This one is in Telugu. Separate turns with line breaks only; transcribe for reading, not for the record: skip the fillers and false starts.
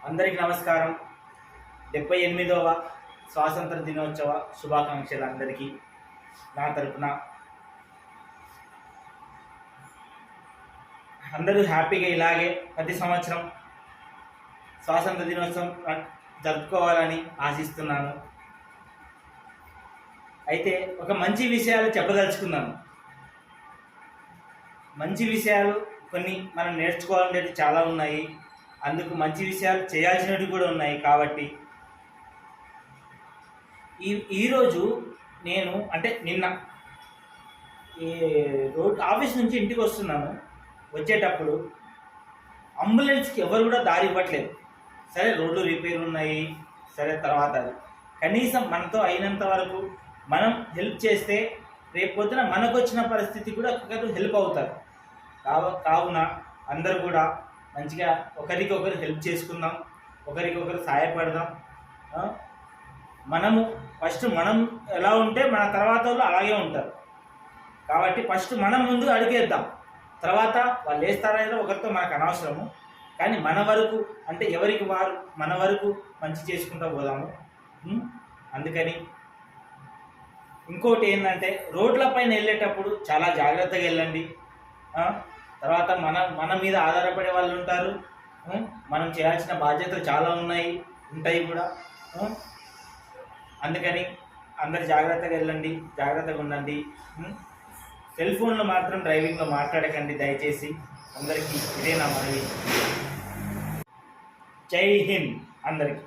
అందరికీ నమస్కారం. 78వ స్వాతంత్ర దినోత్సవ శుభాకాంక్షలు అందరికీ నా తరపున. అందరూ హ్యాపీగా ఇలాగే ప్రతి సంవత్సరం స్వాతంత్ర దినోత్సవం జరుపుకోవాలని ఆశిస్తున్నాను. అయితే ఒక మంచి విషయాలు చెప్పదలుచుకున్నాను. మంచి విషయాలు కొన్ని మనం నేర్చుకోవాలంటే చాలా ఉన్నాయి. అందుకు మంచి విషయాలు చేయాల్సినవి కూడా ఉన్నాయి. కాబట్టి ఈరోజు నేను నిన్న ఈ రోడ్ ఆఫీస్ నుంచి ఇంటికి వస్తున్నాను. వచ్చేటప్పుడు అంబులెన్స్కి ఎవరు కూడా దారి ఇవ్వట్లేదు. సరే, రోడ్లు రిపేర్ ఉన్నాయి, సరే, తర్వాత అది కనీసం మనతో అయినంత వరకు మనం హెల్ప్ చేస్తే రేపు పొద్దున మనకు వచ్చిన పరిస్థితి కూడా ఒకరు హెల్ప్ అవుతారు. కావున అందరూ కూడా మంచిగా ఒకరికొకరు హెల్ప్ చేసుకుందాం, ఒకరికొకరు సహాయపడదాం. ఫస్ట్ మనం ఎలా ఉంటే మన తర్వాత వాళ్ళు అలాగే ఉంటారు. కాబట్టి ఫస్ట్ మనం ముందు అడిగేద్దాం. తర్వాత వాళ్ళు వేస్తారైనా ఒకరితో మనకు అనవసరము. కానీ మన వరకు ఎవరికి వారు మన వరకు మంచి చేసుకుంటూ పోదాము. అందుకని ఇంకోటి ఏంటంటే, రోడ్ల పైన వెళ్ళేటప్పుడు చాలా జాగ్రత్తగా వెళ్ళండి. తర్వాత మన మీద ఆధారపడే వాళ్ళు ఉంటారు. మనం చేయాల్సిన బాధ్యతలు చాలా ఉంటాయి కూడా. అందుకని అందరు జాగ్రత్తగా వెళ్ళండి, జాగ్రత్తగా ఉండండి. సెల్ ఫోన్లో మాత్రం డ్రైవింగ్లో మాట్లాడకండి దయచేసి. అందరికీ ఇదే నా మనవి. జై హింద్ అందరికీ.